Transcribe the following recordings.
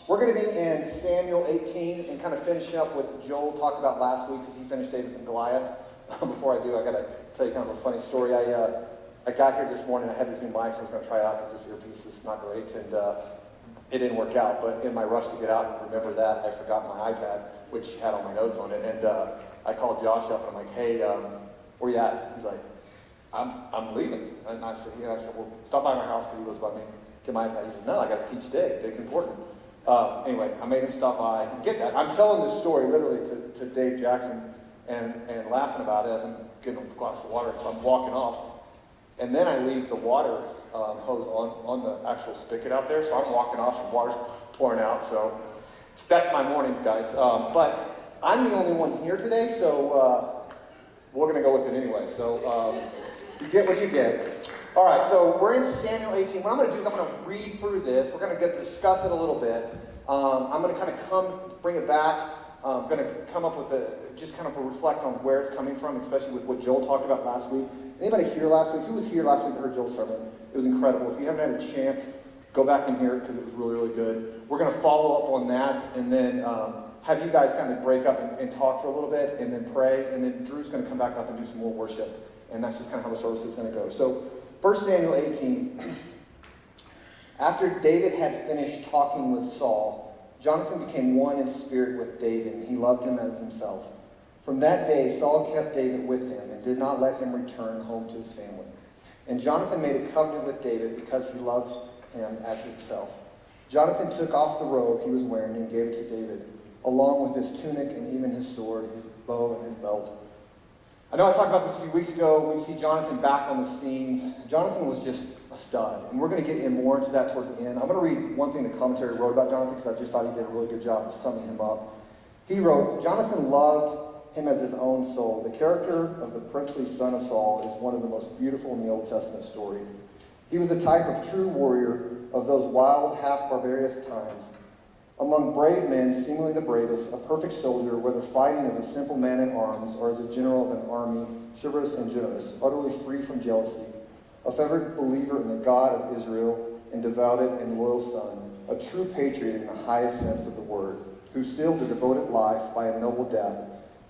We're going to be in Samuel 18 and kind of finishing up what Joel talked about last week because he finished David and Goliath. Before I do, I got to tell you kind of a funny story. I got here this morning. I had these new mics I was going to try out because this earpiece is not great, and it didn't work out. But in my rush to get out and remember that, I forgot my iPad, which had all my notes on it. And I called Josh up and I'm like, "Hey, where you at?" He's like, I'm leaving. And I said, "Yeah." I said, "Well, stop by my house," because he lives by me. Get my iPad. He says, "No, I got to teach Dig. Dig's important." Anyway, I made him stop by. Get that. I'm telling this story literally to Dave Jackson and laughing about it as I'm getting a glass of water. So I'm walking off. And then I leave the water hose on the actual spigot out there. So I'm walking off and water's pouring out. So that's my morning, guys. But I'm the only one here today, so we're going to go with it anyway. So you get what you get. All right, so we're in Samuel 18. What I'm going to do is I'm going to read through this. We're going to discuss it a little bit. I'm going to kind of bring it back. I'm going to come up with just kind of reflect on where it's coming from, especially with what Joel talked about last week. Anybody here last week? Who was here last week and heard Joel's sermon? It was incredible. If you haven't had a chance, go back and hear it because it was really, really good. We're going to follow up on that and then have you guys kind of break up and talk for a little bit and then pray. And then Drew's going to come back up and do some more worship. And that's just kind of how the service is going to go. So 1 Samuel 18. After David had finished talking with Saul, Jonathan became one in spirit with David, and he loved him as himself. From that day, Saul kept David with him and did not let him return home to his family. And Jonathan made a covenant with David because he loved him as himself. Jonathan took off the robe he was wearing and gave it to David, along with his tunic and even his sword, his bow, and his belt. I know I talked about this a few weeks ago. We see Jonathan back on the scenes. Jonathan was just a stud, and we're going to get in more into that towards the end. I'm going to read one thing the commentary wrote about Jonathan because I just thought he did a really good job of summing him up. He wrote, "Jonathan loved him as his own soul. The character of the princely son of Saul is one of the most beautiful in the Old Testament story. He was a type of true warrior of those wild, half-barbarous times. Among brave men, seemingly the bravest, a perfect soldier, whether fighting as a simple man in arms or as a general of an army, chivalrous and generous, utterly free from jealousy, a fervent believer in the God of Israel, and devoted and loyal son, a true patriot in the highest sense of the word, who sealed a devoted life by a noble death,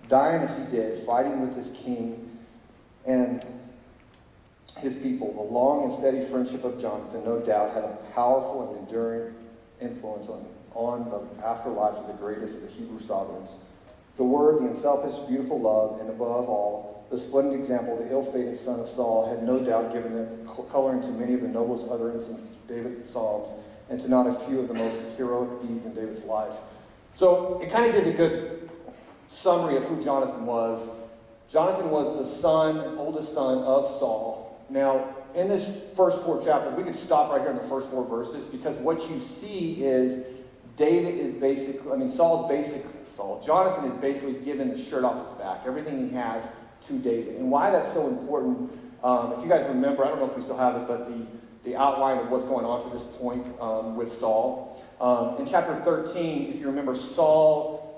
dying as he did, fighting with his king and his people. The long and steady friendship of Jonathan, no doubt, had a powerful and enduring influence on the afterlife of the greatest of the Hebrew sovereigns. The word, the unselfish, beautiful love, and above all, the splendid example of the ill-fated son of Saul had no doubt given the coloring to many of the noblest utterances in David's Psalms and to not a few of the most heroic deeds in David's life." So it kind of did a good summary of who Jonathan was. Jonathan was the oldest son of Saul. Now, in this first 4 chapters, we could stop right here in the first 4 verses because what you see is Jonathan is basically given the shirt off his back, everything he has to David. And why that's so important, if you guys remember, I don't know if we still have it, but the outline of what's going on to this point with Saul. In chapter 13, if you remember, Saul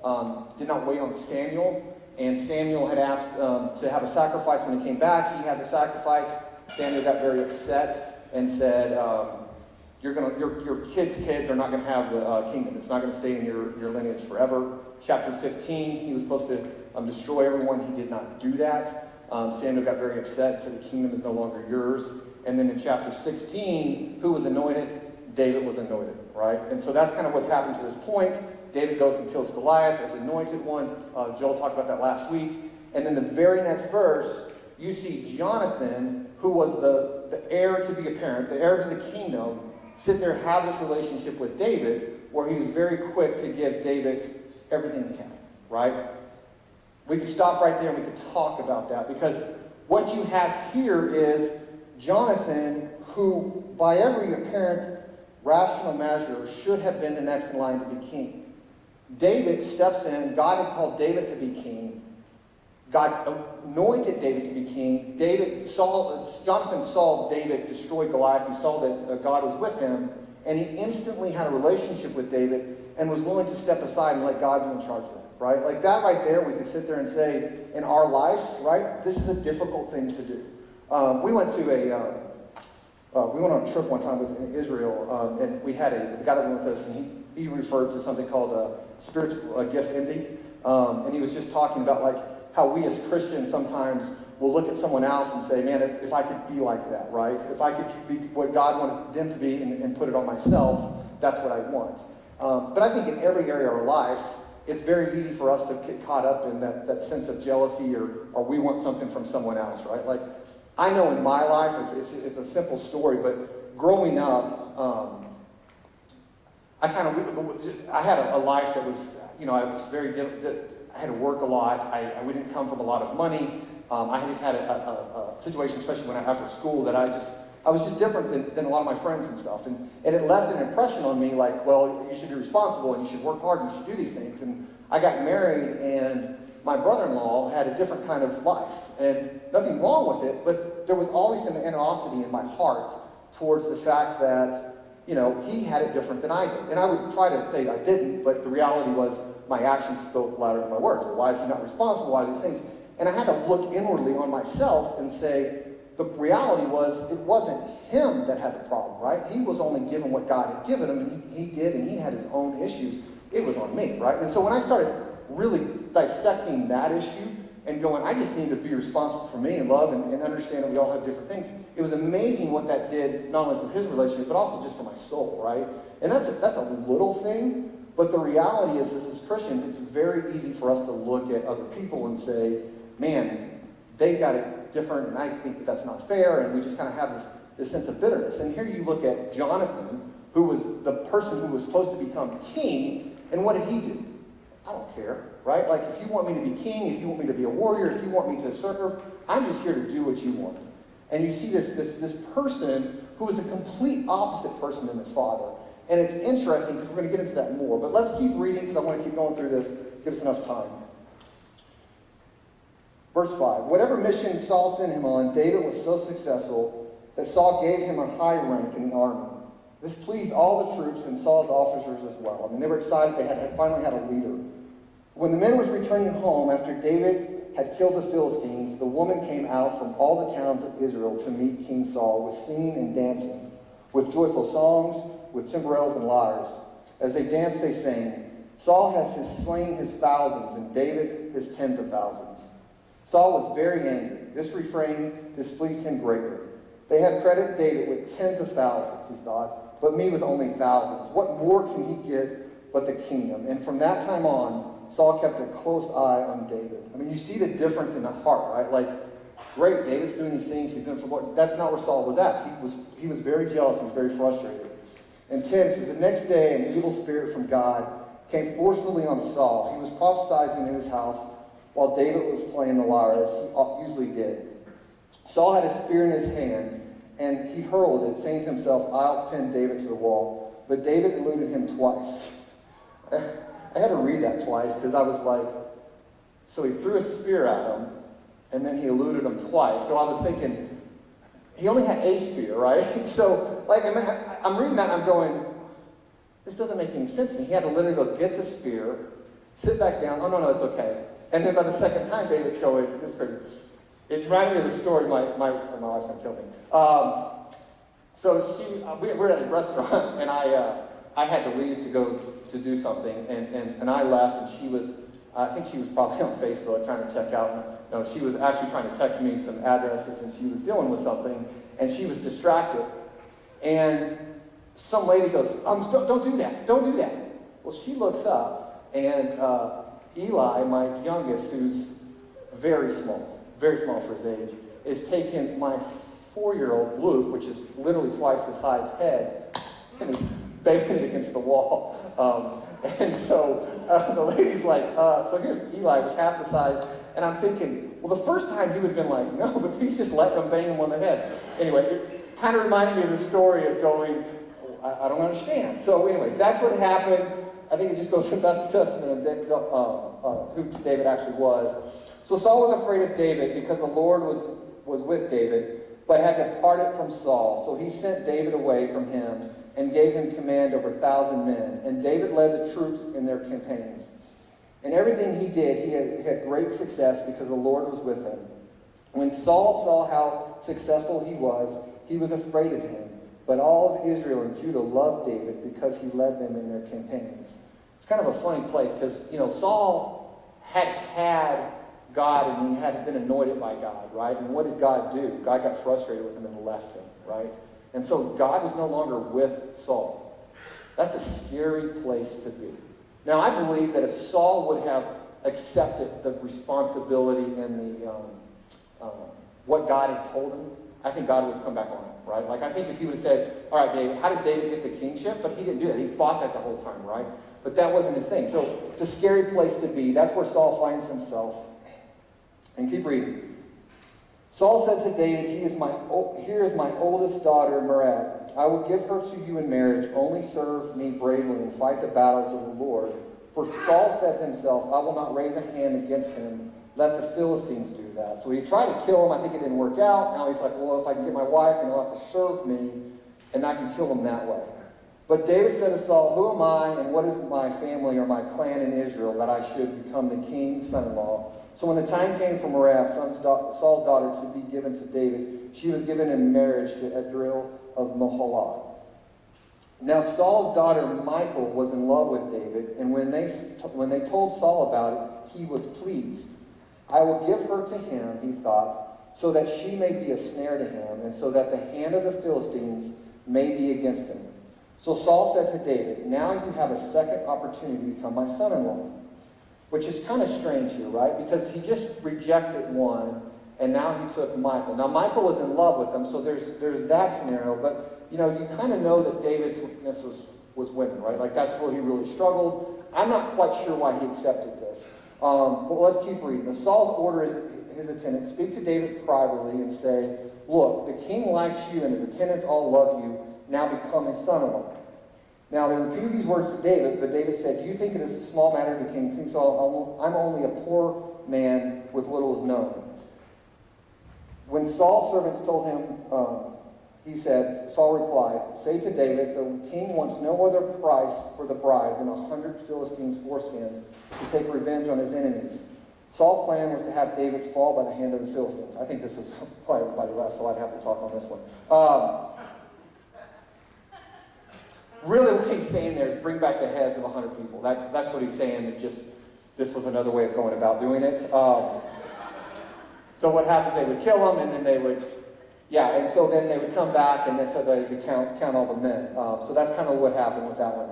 did not wait on Samuel, and Samuel had asked to have a sacrifice. When he came back, he had the sacrifice. Samuel got very upset and said, your kids are not going to have the kingdom. It's not going to stay in your lineage forever. Chapter 15, he was supposed to destroy everyone. He did not do that. Samuel got very upset, said the kingdom is no longer yours. And then in chapter 16, who was anointed? David was anointed, right? And so that's kind of what's happened to this point. David goes and kills Goliath as anointed one. Joel talked about that last week. And then the very next verse, you see Jonathan, who was the heir to be apparent, the heir to the kingdom, sit there, have this relationship with David, where he was very quick to give David everything he had, right? We could stop right there and we could talk about that, because what you have here is Jonathan, who by every apparent rational measure should have been the next in line to be king. David steps in. God had called David to be king. God anointed David to be king. Jonathan saw David destroy Goliath. He saw that God was with him, and he instantly had a relationship with David and was willing to step aside and let God be in charge of it, right? Like that right there, we could sit there and say, in our lives, right, this is a difficult thing to do. We went on a trip one time in Israel, and we had the guy that went with us, and he referred to something called spiritual gift envy. And he was just talking about like how we as Christians sometimes will look at someone else and say, man, if I could be like that, right? If I could be what God wanted them to be and put it on myself, that's what I want. But I think in every area of our lives, it's very easy for us to get caught up in that sense of jealousy or we want something from someone else, right? Like, I know in my life, it's a simple story, but growing up, I had a life that was, I was I had to work a lot. We didn't come from a lot of money. I just had a situation, especially after school, that I was just different than a lot of my friends and stuff. And it left an impression on me like, well, you should be responsible and you should work hard and you should do these things. And I got married and my brother-in-law had a different kind of life. And nothing wrong with it, but there was always some animosity in my heart towards the fact that, he had it different than I did. And I would try to say I didn't, but the reality was my actions spoke louder than my words. Well, why is he not responsible? Why these things? And I had to look inwardly on myself and say, the reality was it wasn't him that had the problem, right? He was only given what God had given him, and he did, and he had his own issues. It was on me, right? And so when I started really dissecting that issue and going, I just need to be responsible for me and love and understand that we all have different things, it was amazing what that did, not only for his relationship, but also just for my soul, right? And that's a little thing, but the reality is as Christians, it's very easy for us to look at other people and say, man, they got it different, and I think that that's not fair, and we just kind of have this sense of bitterness. And here you look at Jonathan, who was the person who was supposed to become king, and what did he do? I don't care, right? Like, if you want me to be king, if you want me to be a warrior, if you want me to serve, I'm just here to do what you want. And you see this person who is a complete opposite person than his father. And it's interesting because we're going to get into that more. But let's keep reading because I want to keep going through this. Give us enough time. Verse 5. Whatever mission Saul sent him on, David was so successful that Saul gave him a high rank in the army. This pleased all the troops and Saul's officers as well. I mean, they were excited. They had finally had a leader. When the men was returning home after David had killed the Philistines, the woman came out from all the towns of Israel to meet King Saul with singing and dancing, with joyful songs, with timbrels and lyres. As they danced, they sang, Saul has slain his thousands, and David his tens of thousands. Saul was very angry. This refrain displeased him greatly. They have credited David with tens of thousands, he thought, but me with only thousands. What more can he get but the kingdom? And from that time on, Saul kept a close eye on David. I mean, you see the difference in the heart, right? Like, great, David's doing these things, he's doing for the Lord. That's not where Saul was at. He was very jealous, he was very frustrated. And 10 says, the next day an evil spirit from God came forcefully on Saul. He was prophesying in his house while David was playing the lyre, as he usually did. Saul had a spear in his hand, and he hurled it, saying to himself, I'll pin David to the wall. But David eluded him twice. I had to read that twice because I was like, so he threw a spear at him, and then he eluded him twice. So I was thinking, he only had a spear, right? So, like, I'm reading that and I'm going, this doesn't make any sense to me. He had to literally go get the spear, sit back down, oh, no, it's okay. And then by the second time, David's going, this is crazy. It reminded me of the story, my wife's going to kill me. So we were at a restaurant, and I had to leave to go to do something, and I left, and she was, I think she was probably on Facebook trying to check out. No, she was actually trying to text me some addresses, and she was dealing with something, and she was distracted. And some lady goes, don't do that, don't do that. Well, she looks up, and Eli, my youngest, who's very small for his age, is taking my 4-year-old Luke, which is literally twice his size head, and he's banging it against the wall. And so the lady's like, so here's Eli with half the size. And I'm thinking, well, the first time he would have been like, no, but he's just letting him bang him on the head. Anyway, it kind of reminded me of the story of going, I don't understand. So anyway, that's what happened. I think it just goes to the best testament of who David actually was. So Saul was afraid of David because the Lord was with David, but had departed from Saul. So he sent David away from him and gave him command over 1,000 men. And David led the troops in their campaigns. And everything he did, he had great success because the Lord was with him. When Saul saw how successful he was afraid of him. But all of Israel and Judah loved David because he led them in their campaigns. It's kind of a funny place because, Saul had God and he had been anointed by God, right? And what did God do? God got frustrated with him and left him, right? And so God was no longer with Saul. That's a scary place to be. Now, I believe that if Saul would have accepted the responsibility and the what God had told him, I think God would have come back on it, right? Like, I think if he would have said, all right, David, how does David get the kingship? But he didn't do that. He fought that the whole time, right? But that wasn't his thing. So it's a scary place to be. That's where Saul finds himself. And keep reading. Saul said to David, here is my oldest daughter, Merab. I will give her to you in marriage. Only serve me bravely and fight the battles of the Lord. For Saul said to himself, I will not raise a hand against him. Let the Philistines do that. So he tried to kill him. I think it didn't work out. Now he's like, well, if I can get my wife, then he'll have to serve me, and I can kill him that way. But David said to Saul, who am I, and what is my family or my clan in Israel, that I should become the king's son-in-law? So when the time came for Merab, Saul's daughter, to be given to David, she was given in marriage to Adriel of Meholah. Now Saul's daughter Michal was in love with David, and when they told Saul about it, he was pleased. I will give her to him, he thought, so that she may be a snare to him, and so that the hand of the Philistines may be against him. So Saul said to David, now you have a second opportunity to become my son-in-law. Which is kind of strange here, right? Because he just rejected one, and now he took Michal. Now, Michal was in love with him, so there's that scenario. But, you kind of know that David's weakness was women, right? Like, that's where he really struggled. I'm not quite sure why he accepted this. But let's keep reading. Saul's order his attendants, speak to David privately and say, look, the king likes you, and his attendants all love you. Now become his son-in-law. Now they repeated these words to David, but David said, do you think it is a small matter to King Saul? I'm only a poor man with little is known. When Saul's servants told him, he said, Saul replied, say to David, the king wants no other price for the bride than 100 Philistines' foreskins to take revenge on his enemies. Saul's plan was to have David fall by the hand of the Philistines. I think this is why everybody left, so I'd have to talk on this one. Really what he's saying there is bring back the heads of 100 people. That's what he's saying. This was another way of going about doing it. So what happens, they would kill them, and then they would, and so then they would come back, and so they could count all the men. So that's kind of what happened with that one.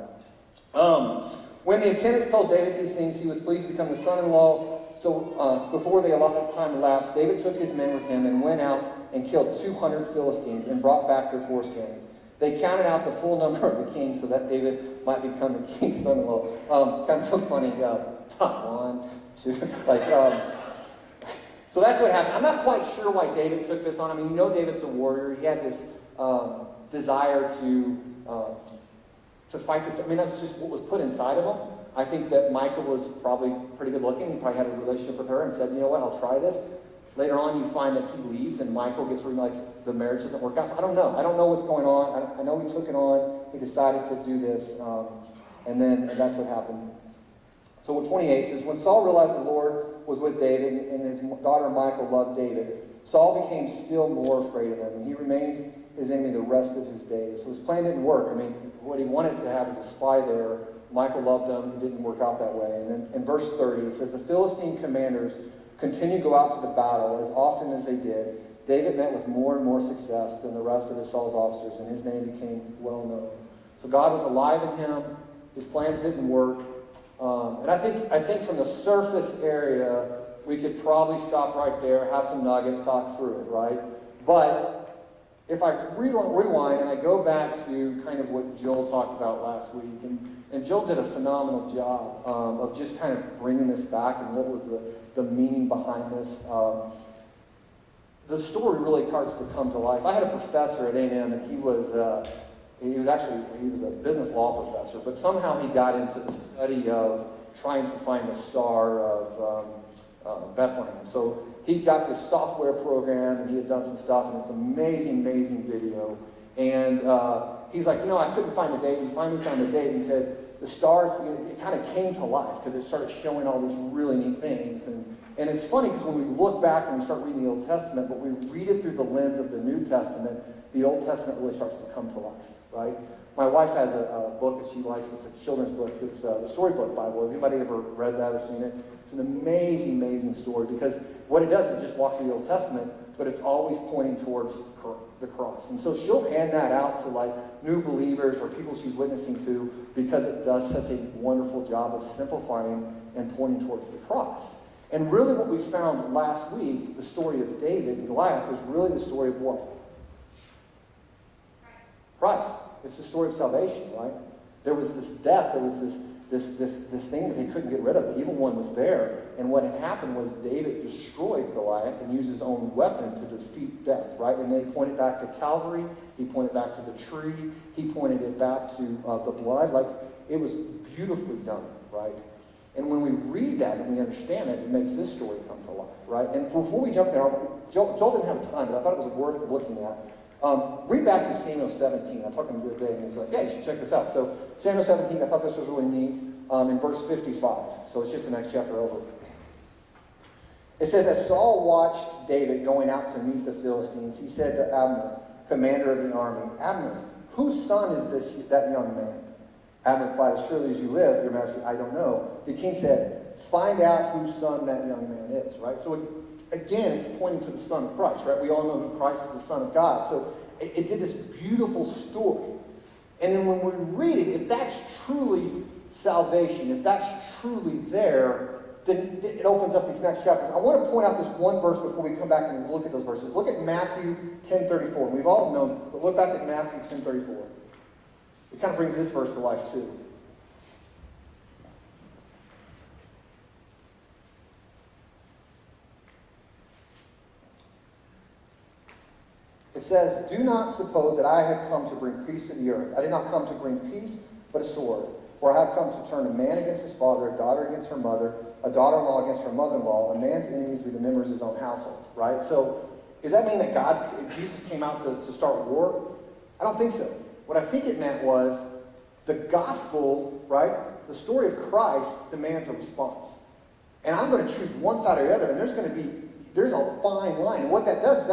When the attendants told David these things, he was pleased to become the son-in-law. So before the allotted time elapsed, David took his men with him and went out and killed 200 Philistines and brought back their foreskins. They counted out the full number of the kings so that David might become the king's son-in-law. Kind of a funny, one, two, so that's what happened. I'm not quite sure why David took this on. I mean, David's a warrior. He had this desire to fight this. I mean, that's just what was put inside of him. I think that Michal was probably pretty good looking. He probably had a relationship with her and said, you know what, I'll try this. Later on, you find that he leaves and Michal gets really the marriage doesn't work out. So I don't know. I don't know what's going on. I know he took it on. He decided to do this. And that's what happened. So 28 says, when Saul realized the Lord was with David and his daughter Michal loved David, Saul became still more afraid of him. And he remained his enemy the rest of his days. So his plan didn't work. I mean, what he wanted to have is a spy there. Michal loved him. It didn't work out that way. And then in verse 30, it says, the Philistine commanders continued to go out to the battle as often as they did. David met with more and more success than the rest of Saul's officers, and his name became well known. So God was alive in him. His plans didn't work. And I think from the surface area, we could probably stop right there, have some nuggets, talk through it, right? But if I rewind and I go back to kind of what Joel talked about last week, and Joel did a phenomenal job of just kind of bringing this back and what was the meaning behind this. The story really starts to come to life. I had a professor at A&M, and he was a business law professor, but somehow he got into the study of trying to find the star of Bethlehem. So he got this software program, and he had done some stuff, and it's an amazing video. And he's like, I couldn't find the date. He finally found the date, and he said, the stars, it kind of came to life because it started showing all these really neat things. And it's funny because when we look back and we start reading the Old Testament, but we read it through the lens of the New Testament, the Old Testament really starts to come to life, right? My wife has a book that she likes. It's a children's book. It's the Storybook Bible. Has anybody ever read that or seen it? It's an amazing, amazing story because what it does is it just walks through the Old Testament, but it's always pointing towards the cross. And so she'll hand that out to like new believers or people she's witnessing to because it does such a wonderful job of simplifying and pointing towards the cross. And really what we found last week, the story of David and Goliath, was really the story of what? Christ. It's the story of salvation, right? There was this death, there was this thing that they couldn't get rid of. The evil one was there. And what had happened was David destroyed Goliath and used his own weapon to defeat death, right? And they pointed back to Calvary. He pointed back to the tree. He pointed it back to the blood. Like, it was beautifully done, right? And when we read that and we understand it, it makes this story come to life, right? And before we jump there, Joel didn't have time, but I thought it was worth looking at. Read back to Samuel 17. I talked to him the other day, and he was like, yeah, you should check this out. So Samuel 17, I thought this was really neat, in verse 55. So it's just the next chapter over. It says, as Saul watched David going out to meet the Philistines, he said to Abner, commander of the army, Abner, whose son is that young man? Abner replied, as surely as you live, your majesty, I don't know. The king said, find out whose son that young man is, right? So again, it's pointing to the Son of Christ, right? We all know who Christ is, the Son of God. So it did this beautiful story. And then when we read it, if that's truly salvation, if that's truly there, then it opens up these next chapters. I want to point out this one verse before we come back and look at those verses. Look at Matthew 10:34. We've all known this, but look back at Matthew 10:34. It kind of brings this verse to life too. It says, do not suppose that I have come to bring peace to the earth. I did not come to bring peace, but a sword. For I have come to turn a man against his father, a daughter against her mother, a daughter-in-law against her mother-in-law. A man's enemies be the members of his own household. Right? So, does that mean that Jesus came out to start war? I don't think so. What I think it meant was the gospel, right? The story of Christ demands a response. And I'm going to choose one side or the other, and there's a fine line. And what that does is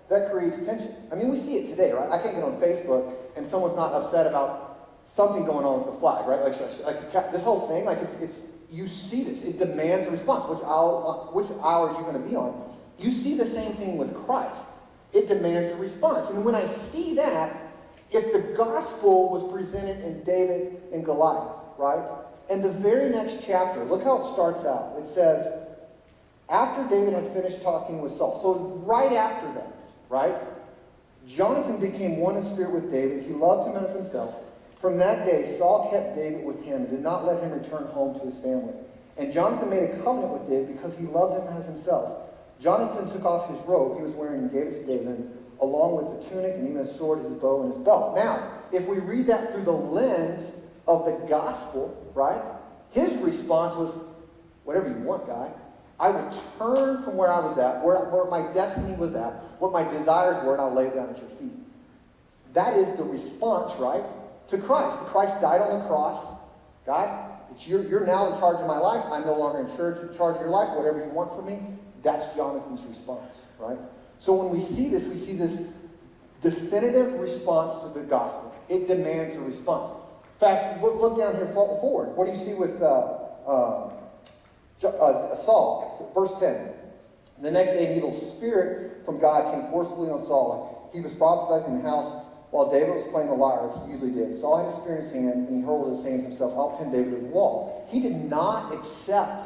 that creates tension. I mean, we see it today, right? I can't get on Facebook and someone's not upset about something going on with the flag, right? Like this whole thing, like it's you see this. It demands a response. Which hour are you going to be on? You see the same thing with Christ. It demands a response. And when I see that, if the gospel was presented in David and Goliath, right? And the very next chapter, look how it starts out. It says, after David had finished talking with Saul. So right after that, right? Jonathan became one in spirit with David. He loved him as himself. From that day, Saul kept David with him and did not let him return home to his family. And Jonathan made a covenant with David because he loved him as himself. Jonathan took off his robe he was wearing and gave it to David, along with the tunic and even his sword, his bow, and his belt. Now, if we read that through the lens of the gospel, right? His response was, whatever you want, guy. I will turn from where I was at, where my destiny was at, what my desires were, and I'll lay it down at your feet. That is the response, right, to Christ. Christ died on the cross. God, you're now in charge of my life. I'm no longer in charge of your life. Whatever you want from me, that's Jonathan's response, right? So when we see this definitive response to the gospel. It demands a response. Look down here forward. What do you see with Saul? Verse 10. The next day, an evil spirit from God came forcibly on Saul. He was prophesying in the house while David was playing the lyre, as he usually did. Saul had a spear in his hand, and he hurled it, saying to himself, I'll pin David to the wall. He did not accept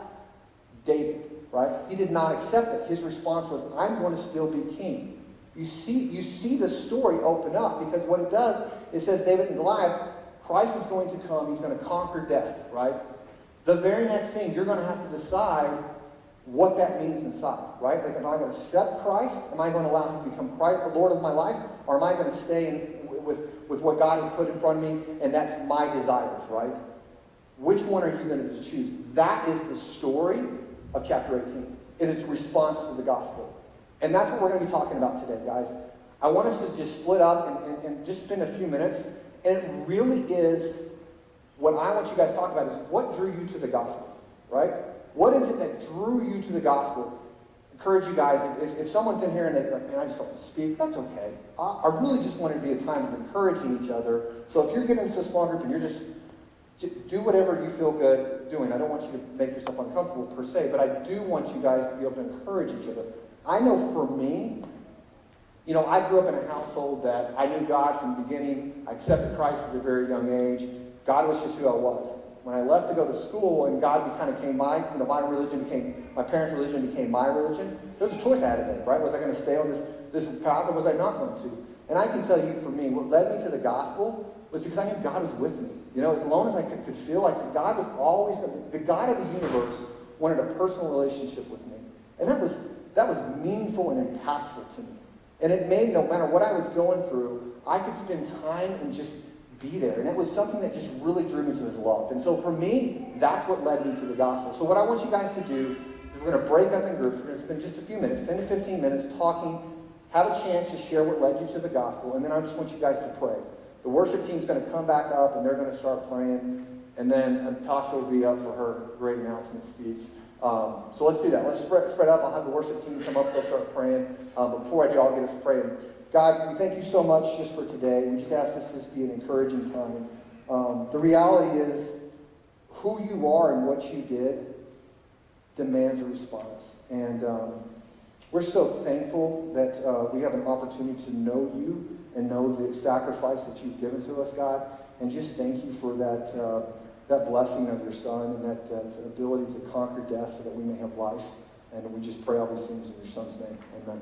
David, right? He did not accept it. His response was, I'm going to still be king. You see the story open up, because what it does, it says David and Goliath, Christ is going to come, he's going to conquer death, right? The very next thing, you're going to have to decide what that means inside, right? Like, am I going to accept Christ? Am I going to allow him to become Christ, the Lord of my life? Or am I going to stay with what God has put in front of me, and that's my desires, right? Which one are you going to choose? That is the story of chapter 18. It is a response to the gospel. And that's what we're going to be talking about today, guys. I want us to just split up and just spend a few minutes. And it really is what I want you guys to talk about is what drew you to the gospel, right? What is it that drew you to the gospel? Encourage you guys, if someone's in here and they're like, man, I just don't want to speak, that's okay. I really just want it to be a time of encouraging each other. So if you're getting into a small group and you're just do whatever you feel good doing. I don't want you to make yourself uncomfortable per se, but I do want you guys to be able to encourage each other. I know for me, I grew up in a household that I knew God from the beginning. I accepted Christ at a very young age. God was just who I was. When I left to go to school and God kind of became my parents' religion became my religion, there was a choice I had to make, right? Was I going to stay on this path or was I not going to? And I can tell you for me, what led me to the gospel was because I knew God was with me. As long as I could feel like God was always, the God of the universe wanted a personal relationship with me. And that was meaningful and impactful to me. And it made, no matter what I was going through, I could spend time and just be there. And it was something that just really drew me to his love. And so for me, that's what led me to the gospel. So what I want you guys to do is we're going to break up in groups. We're going to spend just a few minutes, 10 to 15 minutes, talking, have a chance to share what led you to the gospel. And then I just want you guys to pray. The worship team's going to come back up and they're going to start praying. And then Tasha will be up for her great announcement speech. So let's do that. Let's spread up. I'll have the worship team come up. They'll start praying. But before I do, I'll get us praying. God, we thank you so much just for today. We just ask this to be an encouraging time. The reality is who you are and what you did demands a response. And we're so thankful that we have an opportunity to know you and know the sacrifice that you've given to us, God. And just thank you for that blessing of your Son and that ability to conquer death so that we may have life. And we just pray all these things in your Son's name. Amen.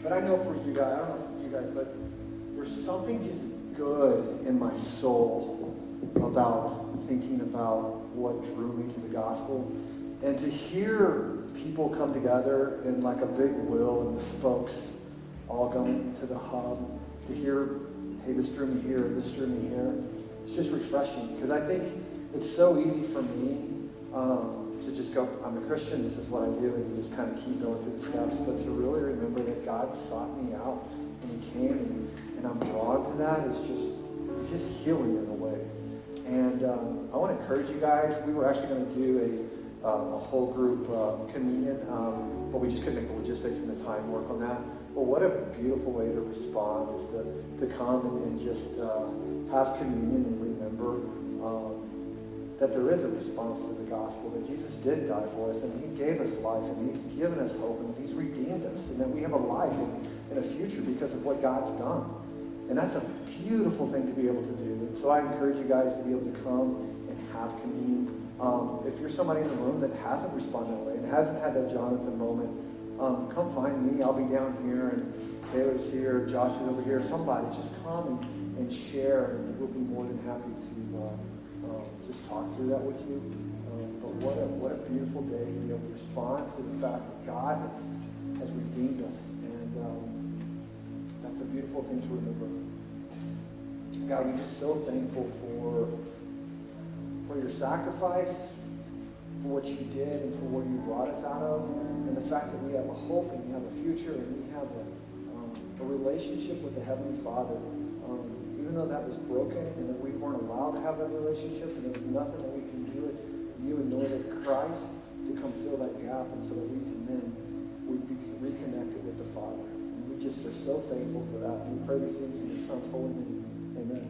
But I know for you guys, I don't know for you guys, but there's something just good in my soul about thinking about what drew me to the gospel. And to hear people come together in like a big wheel and the spokes all going to the hub, to hear, hey, this drew me here, this drew me here, it's just refreshing. Because I think it's so easy for me to just go, I'm a Christian, this is what I do, and you just kind of keep going through the steps. But to really remember that God sought me out and he came and I'm drawn to that, it's just healing in a way. And I want to encourage you guys. We were actually going to do a whole group communion, but we just couldn't make the logistics and the time work on that. But what a beautiful way to respond is to come and just have communion and remember that there is a response to the gospel, that Jesus did die for us, and he gave us life, and he's given us hope, and he's redeemed us, and that we have a life and a future because of what God's done. And that's a beautiful thing to be able to do. And so I encourage you guys to be able to come and have communion. If you're somebody in the room that hasn't responded that way and hasn't had that Jonathan moment, come find me. I'll be down here, and Taylor's here, Josh is over here. Somebody, just come and share, and we'll be more than happy to just talk through that with you. But what a beautiful day to be able to respond to the fact that God has redeemed us. And that's a beautiful thing to remember. God, we're just so thankful for your sacrifice, for what you did and for where you brought us out of, and the fact that we have a hope and we have a future and we have a relationship with the Heavenly Father. Even though that was broken and that we weren't allowed to have that relationship and there was nothing that we can do it, you anointed Christ to come fill that gap, and so that we can then be reconnected with the Father. And we just are so thankful for that. And we pray these things in your Son's holy name. Amen.